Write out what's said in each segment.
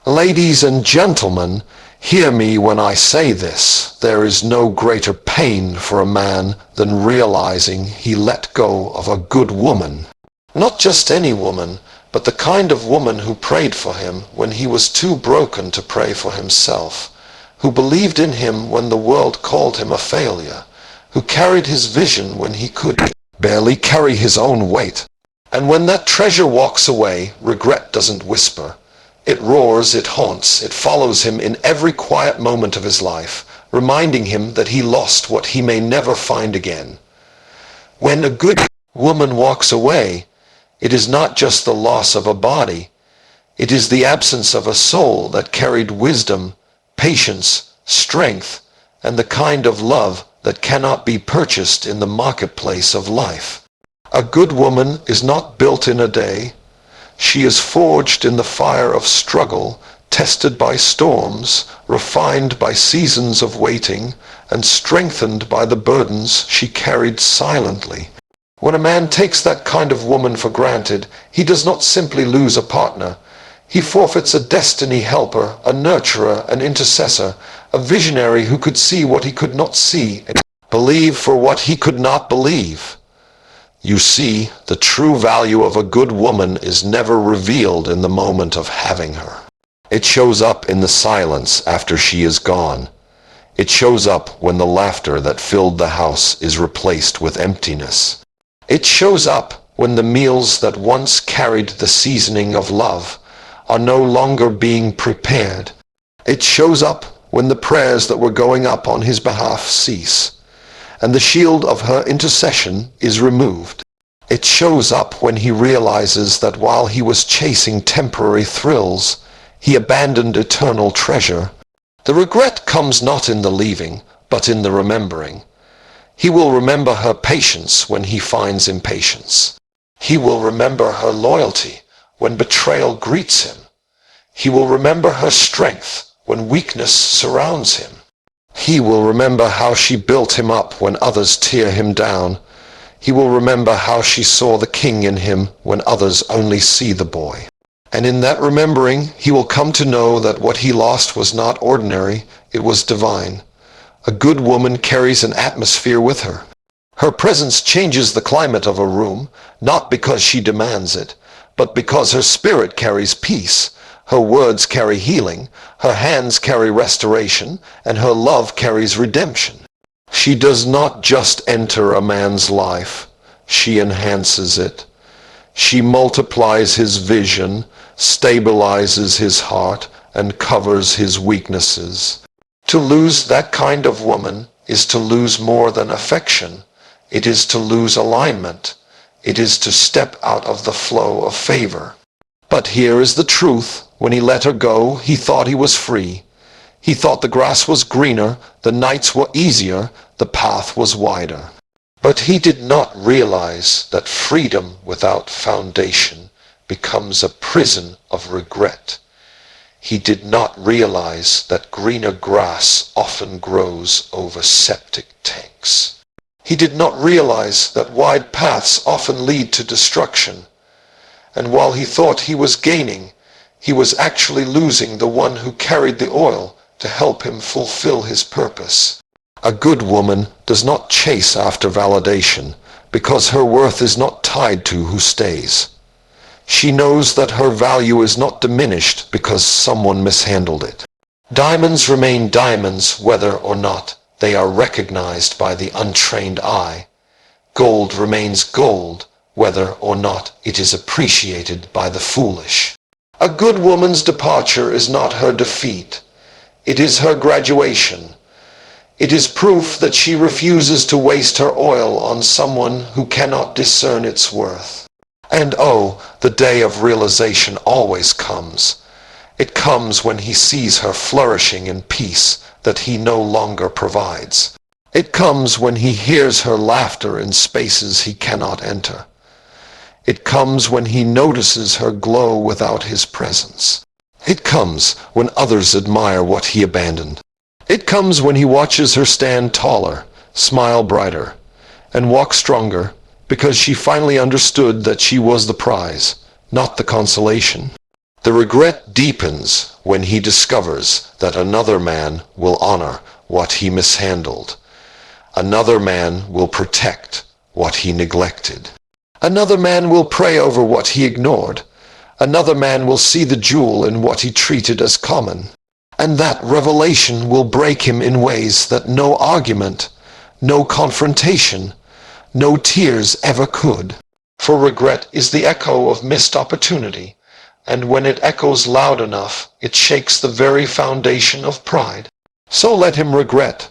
Ladies and gentlemen, hear me when I say this. There is no greater pain for a man than realizing he let go of a good woman. Not just any woman, but the kind of woman who prayed for him when he was too broken to pray for himself, who believed in him when the world called him a failure, who carried his vision when he could barely carry his own weight. And when that treasure walks away, regret doesn't whisper. It roars, it haunts, it follows him in every quiet moment of his life, reminding him that he lost what he may never find again. When a good woman walks away, it is not just the loss of a body. It is the absence of a soul that carried wisdom, patience, strength, and the kind of love that cannot be purchased in the marketplace of life. A good woman is not built in a day. She is forged in the fire of struggle, tested by storms, refined by seasons of waiting, and strengthened by the burdens she carried silently. When a man takes that kind of woman for granted, he does not simply lose a partner. He forfeits a destiny helper, a nurturer, an intercessor, a visionary who could see what he could not see, and believe for what he could not believe. You see, the true value of a good woman is never revealed in the moment of having her. It shows up in the silence after she is gone. It shows up when the laughter that filled the house is replaced with emptiness. It shows up when the meals that once carried the seasoning of love are no longer being prepared. It shows up when the prayers that were going up on his behalf cease, and the shield of her intercession is removed. It shows up when he realizes that while he was chasing temporary thrills, he abandoned eternal treasure. The regret comes not in the leaving, but in the remembering. He will remember her patience when he finds impatience. He will remember her loyalty when betrayal greets him. He will remember her strength when weakness surrounds him. He will remember how she built him up when others tear him down. He will remember how she saw the king in him when others only see the boy. And in that remembering, he will come to know that what he lost was not ordinary, it was divine. A good woman carries an atmosphere with her. Her presence changes the climate of a room, not because she demands it, but because her spirit carries peace. Her words carry healing, her hands carry restoration, and her love carries redemption. She does not just enter a man's life, she enhances it. She multiplies his vision, stabilizes his heart, and covers his weaknesses. To lose that kind of woman is to lose more than affection. It is to lose alignment. It is to step out of the flow of favor. But here is the truth. When he let her go, he thought he was free. He thought the grass was greener, the nights were easier, the path was wider. But he did not realize that freedom without foundation becomes a prison of regret. He did not realize that greener grass often grows over septic tanks. He did not realize that wide paths often lead to destruction. And while he thought he was gaining, he was actually losing the one who carried the oil to help him fulfill his purpose. A good woman does not chase after validation because her worth is not tied to who stays. She knows that her value is not diminished because someone mishandled it. Diamonds remain diamonds whether or not they are recognized by the untrained eye. Gold remains gold whether or not it is appreciated by the foolish. A good woman's departure is not her defeat. It is her graduation. It is proof that she refuses to waste her oil on someone who cannot discern its worth. And oh, the day of realization always comes. It comes when he sees her flourishing in peace that he no longer provides. It comes when he hears her laughter in spaces he cannot enter. It comes when he notices her glow without his presence. It comes when others admire what he abandoned. It comes when he watches her stand taller, smile brighter, and walk stronger, because she finally understood that she was the prize, not the consolation. The regret deepens when he discovers that another man will honor what he mishandled. Another man will protect what he neglected. Another man will pray over what he ignored. Another man will see the jewel in what he treated as common. And that revelation will break him in ways that no argument, no confrontation, no tears ever could. For regret is the echo of missed opportunity, and when it echoes loud enough, it shakes the very foundation of pride. So let him regret.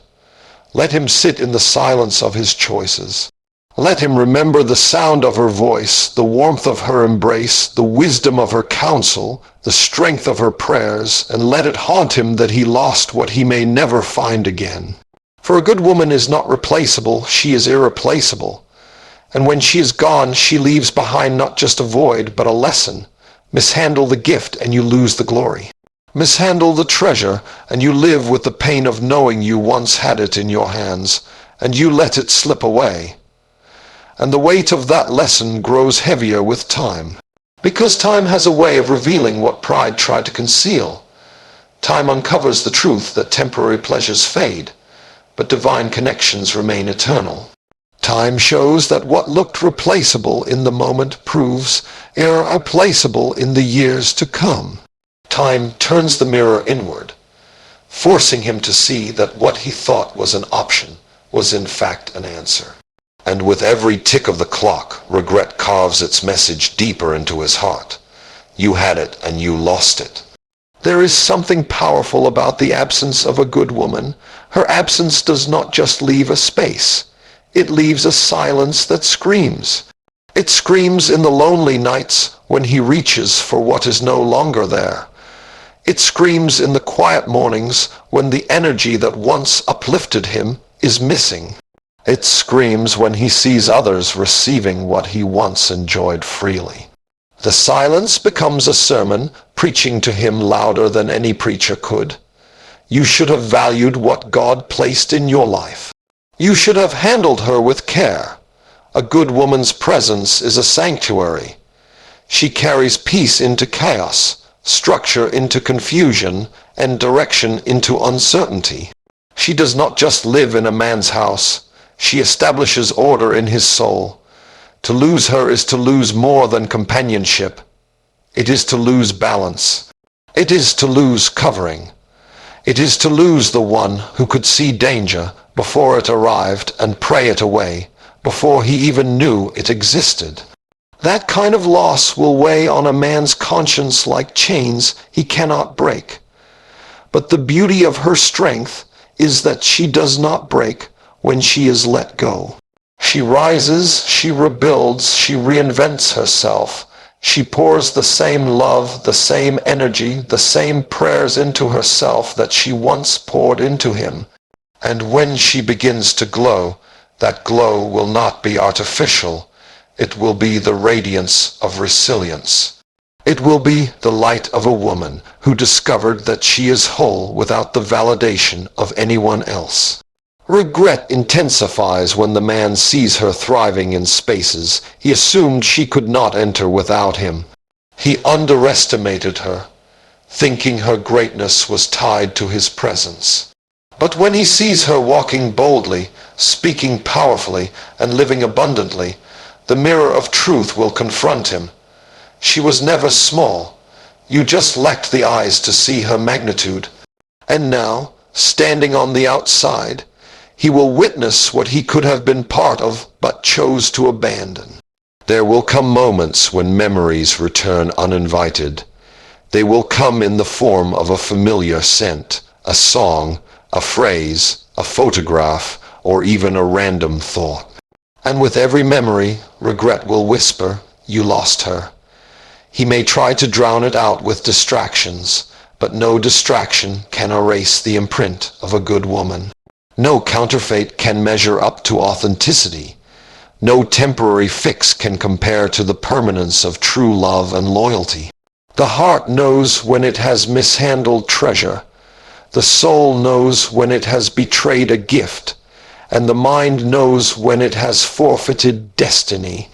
Let him sit in the silence of his choices. Let him remember the sound of her voice, the warmth of her embrace, the wisdom of her counsel, the strength of her prayers, and let it haunt him that he lost what he may never find again. For a good woman is not replaceable, she is irreplaceable. And when she is gone, she leaves behind not just a void, but a lesson. Mishandle the gift and you lose the glory. Mishandle the treasure and you live with the pain of knowing you once had it in your hands, and you let it slip away. And the weight of that lesson grows heavier with time. Because time has a way of revealing what pride tried to conceal. Time uncovers the truth that temporary pleasures fade, but divine connections remain eternal. Time shows that what looked replaceable in the moment proves irreplaceable in the years to come. Time turns the mirror inward, forcing him to see that what he thought was an option was in fact an answer. And with every tick of the clock, regret carves its message deeper into his heart. You had it and you lost it. There is something powerful about the absence of a good woman. Her absence does not just leave a space. It leaves a silence that screams. It screams in the lonely nights when he reaches for what is no longer there. It screams in the quiet mornings when the energy that once uplifted him is missing. It screams when he sees others receiving what he once enjoyed freely. The silence becomes a sermon, preaching to him louder than any preacher could. You should have valued what God placed in your life. You should have handled her with care. A good woman's presence is a sanctuary. She carries peace into chaos, structure into confusion, and direction into uncertainty. She does not just live in a man's house. She establishes order in his soul. To lose her is to lose more than companionship. It is to lose balance. It is to lose covering. It is to lose the one who could see danger before it arrived and pray it away, before he even knew it existed. That kind of loss will weigh on a man's conscience like chains he cannot break. But the beauty of her strength is that she does not break when she is let go. She rises, she rebuilds, she reinvents herself. She pours the same love, the same energy, the same prayers into herself that she once poured into him. And when she begins to glow, that glow will not be artificial. It will be the radiance of resilience. It will be the light of a woman who discovered that she is whole without the validation of anyone else. Regret intensifies when the man sees her thriving in spaces he assumed she could not enter without him. He underestimated her, thinking her greatness was tied to his presence. But when he sees her walking boldly, speaking powerfully, and living abundantly, the mirror of truth will confront him. She was never small. You just lacked the eyes to see her magnitude. And now, standing on the outside, he will witness what he could have been part of but chose to abandon. There will come moments when memories return uninvited. They will come in the form of a familiar scent, a song, a phrase, a photograph, or even a random thought. And with every memory, regret will whisper, "You lost her." He may try to drown it out with distractions, but no distraction can erase the imprint of a good woman. No counterfeit can measure up to authenticity. No temporary fix can compare to the permanence of true love and loyalty. The heart knows when it has mishandled treasure. The soul knows when it has betrayed a gift. And the mind knows when it has forfeited destiny.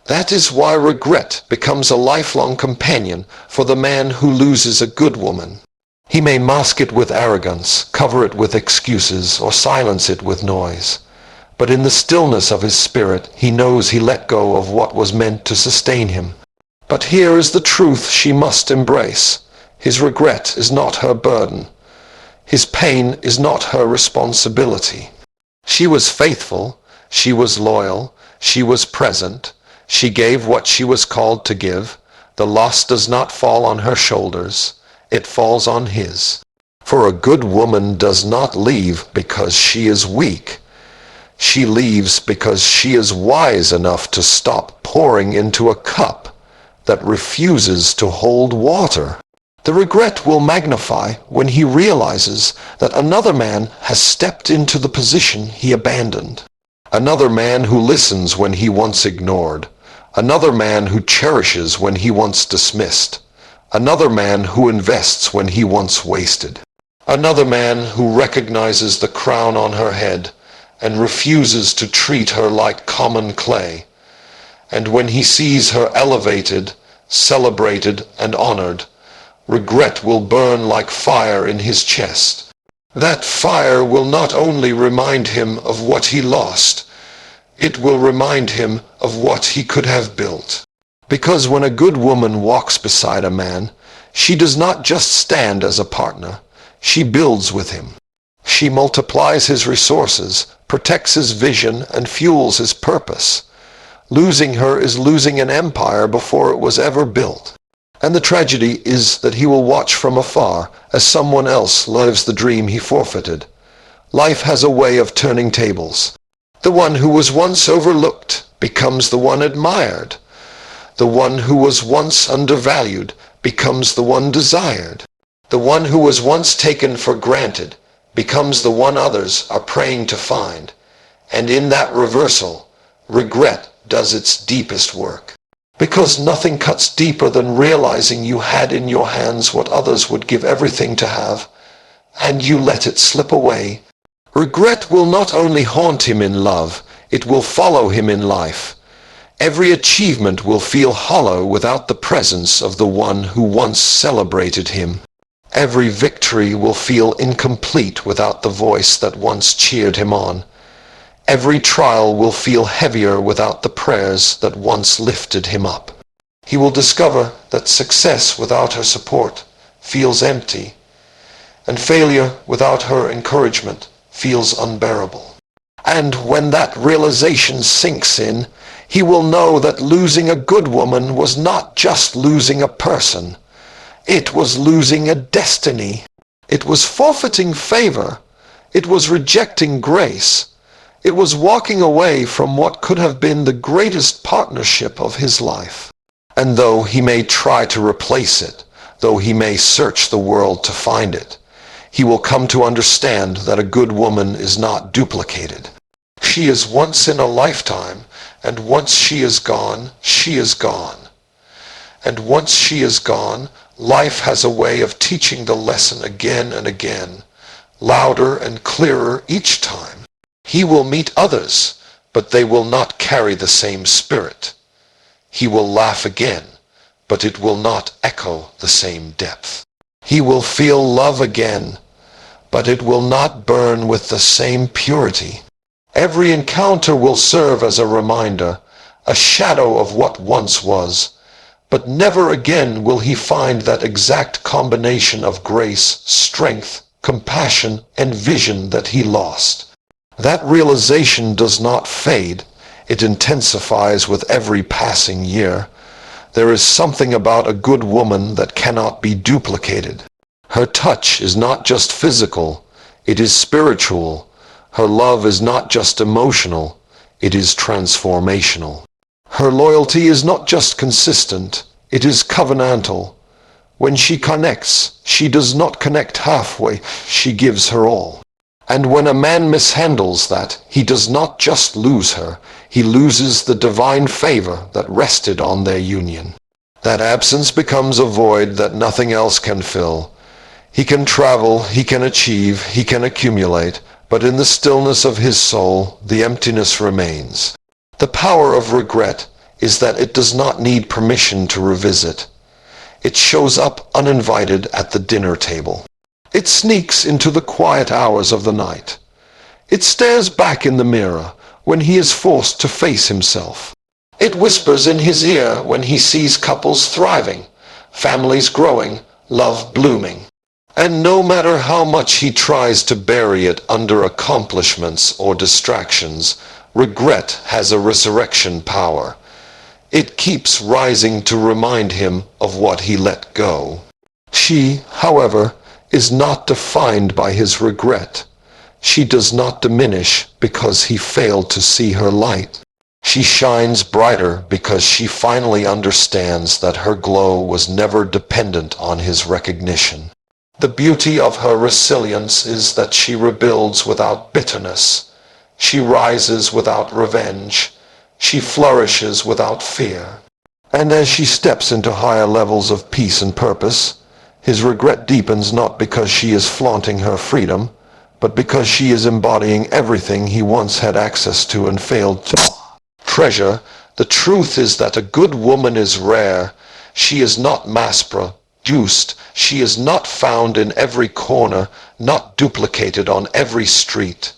That is why regret becomes a lifelong companion for the man who loses a good woman. He may mask it with arrogance, cover it with excuses, or silence it with noise. But in the stillness of his spirit, he knows he let go of what was meant to sustain him. But here is the truth she must embrace. His regret is not her burden. His pain is not her responsibility. She was faithful, she was loyal, she was present, she gave what she was called to give. The loss does not fall on her shoulders, it falls on his. For a good woman does not leave because she is weak. She leaves because she is wise enough to stop pouring into a cup that refuses to hold water. The regret will magnify when he realizes that another man has stepped into the position he abandoned. Another man who listens when he once ignored. Another man who cherishes when he once dismissed. Another man who invests when he once wasted. Another man who recognizes the crown on her head and refuses to treat her like common clay. And when he sees her elevated, celebrated, and honored, regret will burn like fire in his chest. That fire will not only remind him of what he lost, it will remind him of what he could have built. Because when a good woman walks beside a man, she does not just stand as a partner, she builds with him. She multiplies his resources, protects his vision, and fuels his purpose. Losing her is losing an empire before it was ever built. And the tragedy is that he will watch from afar as someone else lives the dream he forfeited. Life has a way of turning tables. The one who was once overlooked becomes the one admired. The one who was once undervalued becomes the one desired. The one who was once taken for granted becomes the one others are praying to find. And in that reversal, regret does its deepest work. Because nothing cuts deeper than realizing you had in your hands what others would give everything to have, and you let it slip away. Regret will not only haunt him in love, it will follow him in life. Every achievement will feel hollow without the presence of the one who once celebrated him. Every victory will feel incomplete without the voice that once cheered him on. Every trial will feel heavier without the prayers that once lifted him up. He will discover that success without her support feels empty, and failure without her encouragement feels unbearable. And when that realization sinks in, he will know that losing a good woman was not just losing a person. It was losing a destiny. It was forfeiting favor. It was rejecting grace. It was walking away from what could have been the greatest partnership of his life. And though he may try to replace it, though he may search the world to find it, he will come to understand that a good woman is not duplicated. She is once in a lifetime, and once she is gone, she is gone. And once she is gone, life has a way of teaching the lesson again and again, louder and clearer each time. He will meet others, but they will not carry the same spirit. He will laugh again, but it will not echo the same depth. He will feel love again, but it will not burn with the same purity. Every encounter will serve as a reminder, a shadow of what once was, but never again will he find that exact combination of grace, strength, compassion, and vision that he lost. That realization does not fade, it intensifies with every passing year. There is something about a good woman that cannot be duplicated. Her touch is not just physical, it is spiritual. Her love is not just emotional, it is transformational. Her loyalty is not just consistent, it is covenantal. When she connects, she does not connect halfway, she gives her all. And when a man mishandles that, he does not just lose her, he loses the divine favor that rested on their union. That absence becomes a void that nothing else can fill. He can travel, he can achieve, he can accumulate, but in the stillness of his soul, the emptiness remains. The power of regret is that it does not need permission to revisit. It shows up uninvited at the dinner table. It sneaks into the quiet hours of the night. It stares back in the mirror when he is forced to face himself. It whispers in his ear when he sees couples thriving, families growing, love blooming. And no matter how much he tries to bury it under accomplishments or distractions, regret has a resurrection power. It keeps rising to remind him of what he let go. She, however, is not defined by his regret. She does not diminish because he failed to see her light. She shines brighter because she finally understands that her glow was never dependent on his recognition. The beauty of her resilience is that she rebuilds without bitterness. She rises without revenge. She flourishes without fear. And as she steps into higher levels of peace and purpose, his regret deepens not because she is flaunting her freedom, but because she is embodying everything he once had access to and failed to treasure. The truth is that a good woman is rare. She is not mass-produced. She is not found in every corner, not duplicated on every street.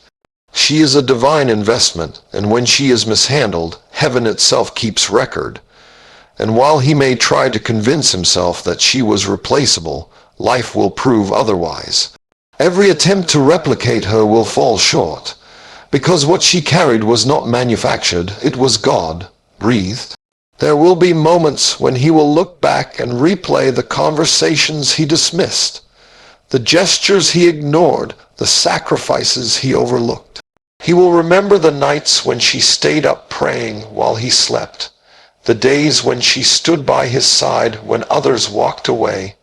She is a divine investment, and when she is mishandled, heaven itself keeps record. And while he may try to convince himself that she was replaceable, life will prove otherwise. Every attempt to replicate her will fall short, because what she carried was not manufactured, it was God-breathed. There will be moments when he will look back and replay the conversations he dismissed, the gestures he ignored, the sacrifices he overlooked. He will remember the nights when she stayed up praying while he slept, the days when she stood by his side when others walked away,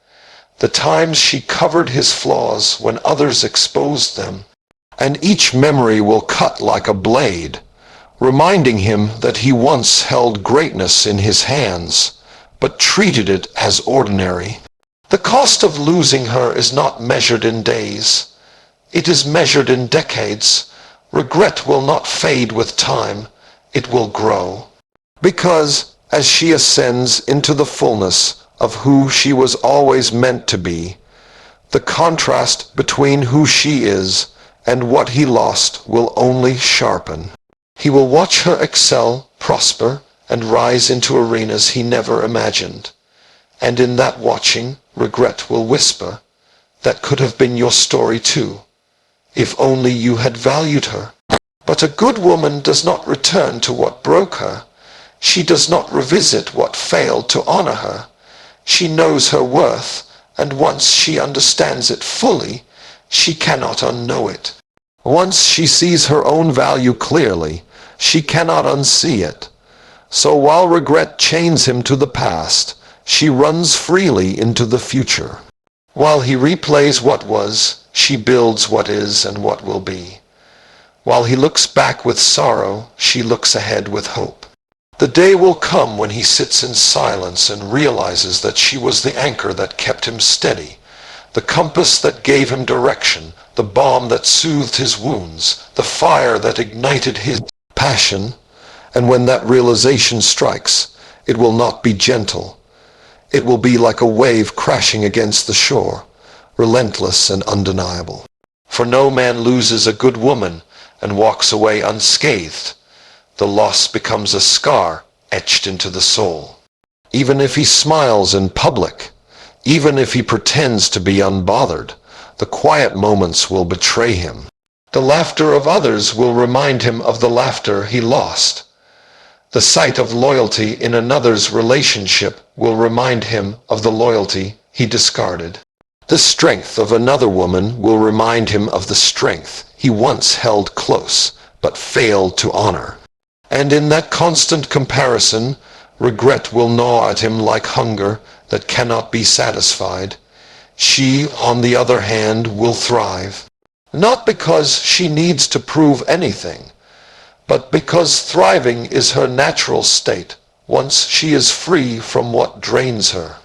the times she covered his flaws when others exposed them. And each memory will cut like a blade, reminding him that he once held greatness in his hands, but treated it as ordinary. The cost of losing her is not measured in days. It is measured in decades. Regret will not fade with time. It will grow. Because as she ascends into the fullness of who she was always meant to be, the contrast between who she is and what he lost will only sharpen. He will watch her excel, prosper, and rise into arenas he never imagined. And in that watching, regret will whisper, "That could have been your story too, if only you had valued her." But a good woman does not return to what broke her. She does not revisit what failed to honor her. She knows her worth, and once she understands it fully, she cannot unknow it. Once she sees her own value clearly, she cannot unsee it. So while regret chains him to the past, she runs freely into the future. While he replays what was, she builds what is and what will be. While he looks back with sorrow, she looks ahead with hope. The day will come when he sits in silence and realizes that she was the anchor that kept him steady, the compass that gave him direction, the balm that soothed his wounds, the fire that ignited his passion. And when that realization strikes, it will not be gentle. It will be like a wave crashing against the shore, relentless and undeniable. For no man loses a good woman and walks away unscathed. The loss becomes a scar etched into the soul. Even if he smiles in public, even if he pretends to be unbothered, the quiet moments will betray him. The laughter of others will remind him of the laughter he lost. The sight of loyalty in another's relationship will remind him of the loyalty he discarded. The strength of another woman will remind him of the strength he once held close but failed to honor. And in that constant comparison, regret will gnaw at him like hunger that cannot be satisfied. She, on the other hand, will thrive, not because she needs to prove anything, but because thriving is her natural state once she is free from what drains her.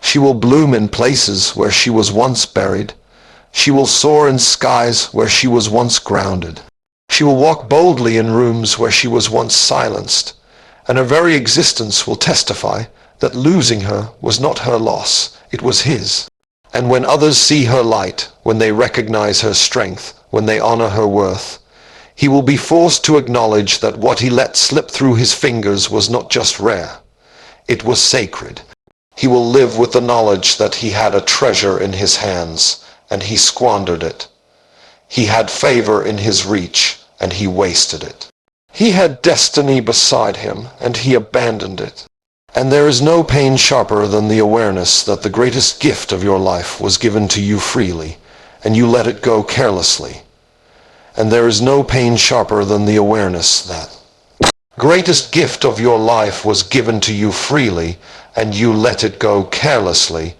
She will bloom in places where she was once buried. She will soar in skies where she was once grounded. She will walk boldly in rooms where she was once silenced. and her very existence will testify that losing her was not her loss, it was his. And when others see her light, when they recognize her strength, when they honor her worth, he will be forced to acknowledge that what he let slip through his fingers was not just rare, it was sacred. He will live with the knowledge that he had a treasure in his hands, and he squandered it. He had favor in his reach, and he wasted it. He had destiny beside him, and he abandoned it. And there is no pain sharper than the awareness that the greatest gift of your life was given to you freely, and you let it go carelessly. And there is no pain sharper than the awareness that greatest gift of your life was given to you freely, and you let it go carelessly,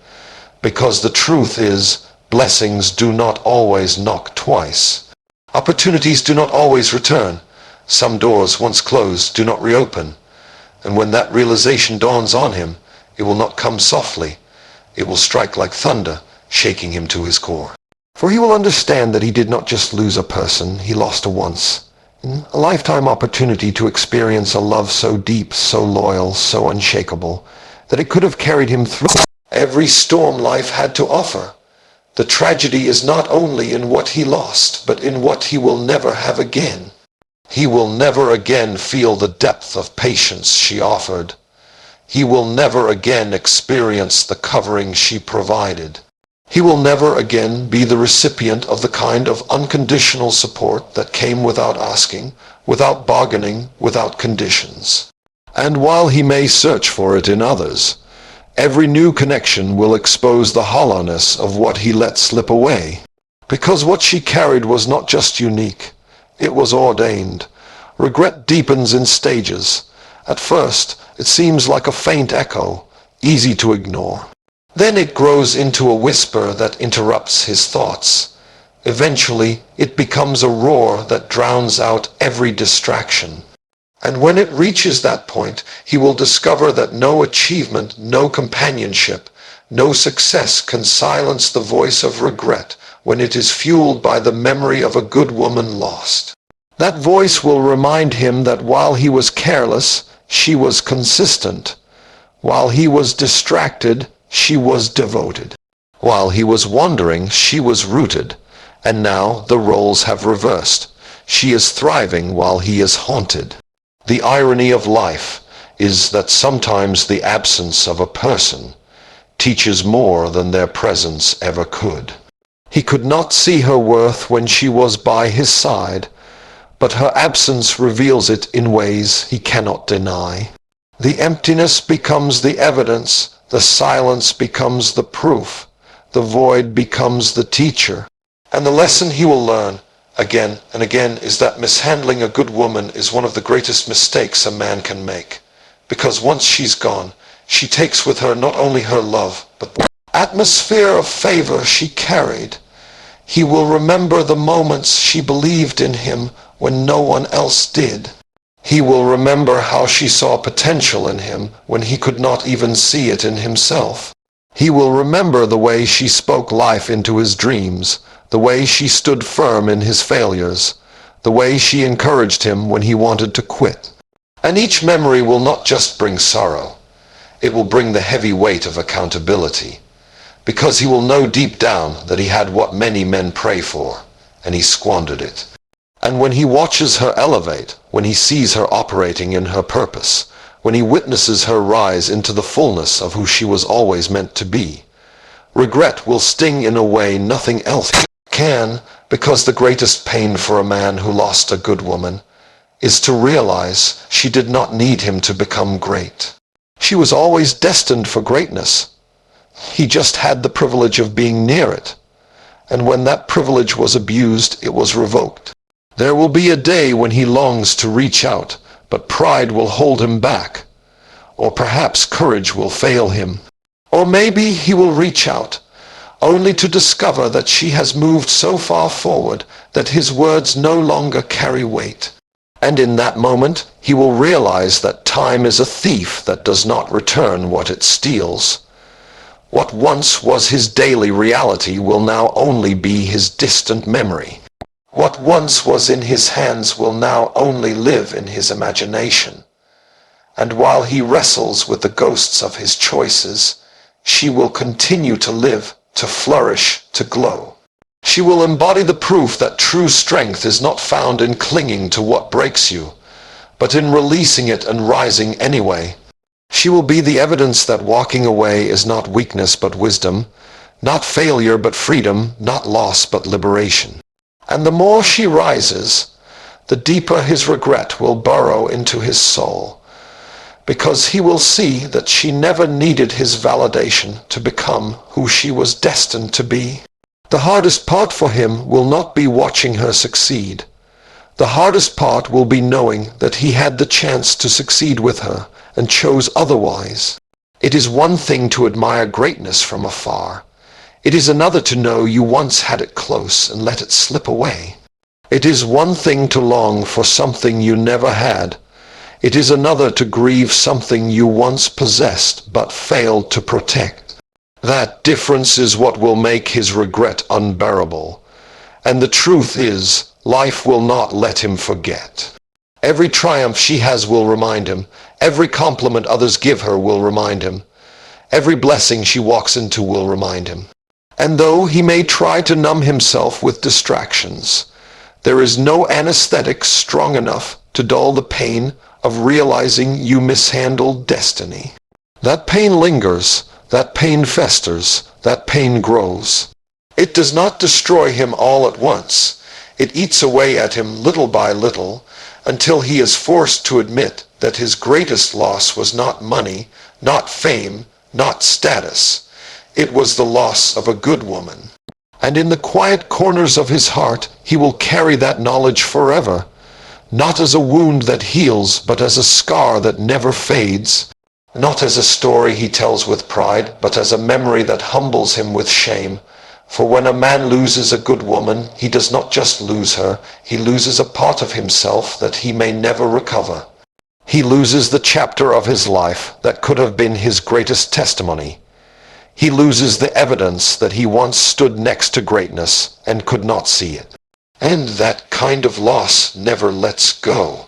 because the truth is, blessings do not always knock twice. Opportunities do not always return. Some doors once closed do not reopen. And when that realization dawns on him, it will not come softly. It will strike like thunder, shaking him to his core. For he will understand that he did not just lose a person, he lost a once. A lifetime opportunity to experience a love so deep, so loyal, so unshakable, that it could have carried him through every storm life had to offer. The tragedy is not only in what he lost, but in what he will never have again. He will never again feel the depth of patience she offered. He will never again experience the covering she provided. He will never again be the recipient of the kind of unconditional support that came without asking, without bargaining, without conditions. And while he may search for it in others, every new connection will expose the hollowness of what he let slip away. Because what she carried was not just unique, it was ordained. Regret deepens in stages. At first, it seems like a faint echo, easy to ignore. Then it grows into a whisper that interrupts his thoughts. Eventually, it becomes a roar that drowns out every distraction. And when it reaches that point, he will discover that no achievement, no companionship, no success can silence the voice of regret when it is fueled by the memory of a good woman lost. That voice will remind him that while he was careless, she was consistent. While he was distracted, she was devoted. While he was wandering, she was rooted. And now the roles have reversed. She is thriving while he is haunted. The irony of life is that sometimes the absence of a person teaches more than their presence ever could. He could not see her worth when she was by his side, but her absence reveals it in ways he cannot deny. The emptiness becomes the evidence, the silence becomes the proof, the void becomes the teacher. And the lesson he will learn again and again is that mishandling a good woman is one of the greatest mistakes a man can make. Because once she's gone, she takes with her not only her love, but the atmosphere of favor she carried. He will remember the moments she believed in him when no one else did. He will remember how she saw potential in him when he could not even see it in himself. He will remember the way she spoke life into his dreams, the way she stood firm in his failures, the way she encouraged him when he wanted to quit. And each memory will not just bring sorrow, it will bring the heavy weight of accountability, because he will know deep down that he had what many men pray for, and he squandered it. And when he watches her elevate, when he sees her operating in her purpose, when he witnesses her rise into the fullness of who she was always meant to be, regret will sting in a way nothing else can, because the greatest pain for a man who lost a good woman is to realize she did not need him to become great. She was always destined for greatness. He just had the privilege of being near it. And when that privilege was abused, it was revoked. There will be a day when he longs to reach out, but pride will hold him back. Or perhaps courage will fail him. Or maybe he will reach out, only to discover that she has moved so far forward that his words no longer carry weight. And in that moment, he will realize that time is a thief that does not return what it steals. What once was his daily reality will now only be his distant memory. What once was in his hands will now only live in his imagination. And while he wrestles with the ghosts of his choices, she will continue to live, to flourish, to glow. She will embody the proof that true strength is not found in clinging to what breaks you, but in releasing it and rising anyway. She will be the evidence that walking away is not weakness but wisdom, not failure but freedom, not loss but liberation. And the more she rises, the deeper his regret will burrow into his soul, because he will see that she never needed his validation to become who she was destined to be. The hardest part for him will not be watching her succeed. The hardest part will be knowing that he had the chance to succeed with her and chose otherwise. It is one thing to admire greatness from afar. It is another to know you once had it close and let it slip away. It is one thing to long for something you never had. It is another to grieve something you once possessed but failed to protect. That difference is what will make his regret unbearable. And the truth is, life will not let him forget. Every triumph she has will remind him. Every compliment others give her will remind him. Every blessing she walks into will remind him. And though he may try to numb himself with distractions, there is no anesthetic strong enough to dull the pain of realizing you mishandled destiny. That pain lingers, that pain festers, that pain grows. It does not destroy him all at once. It eats away at him little by little, until he is forced to admit that his greatest loss was not money, not fame, not status. It was the loss of a good woman. And in the quiet corners of his heart, he will carry that knowledge forever, not as a wound that heals, but as a scar that never fades, not as a story he tells with pride, but as a memory that humbles him with shame. For when a man loses a good woman, he does not just lose her, he loses a part of himself that he may never recover. He loses the chapter of his life that could have been his greatest testimony. He loses the evidence that he once stood next to greatness and could not see it. And that kind of loss never lets go.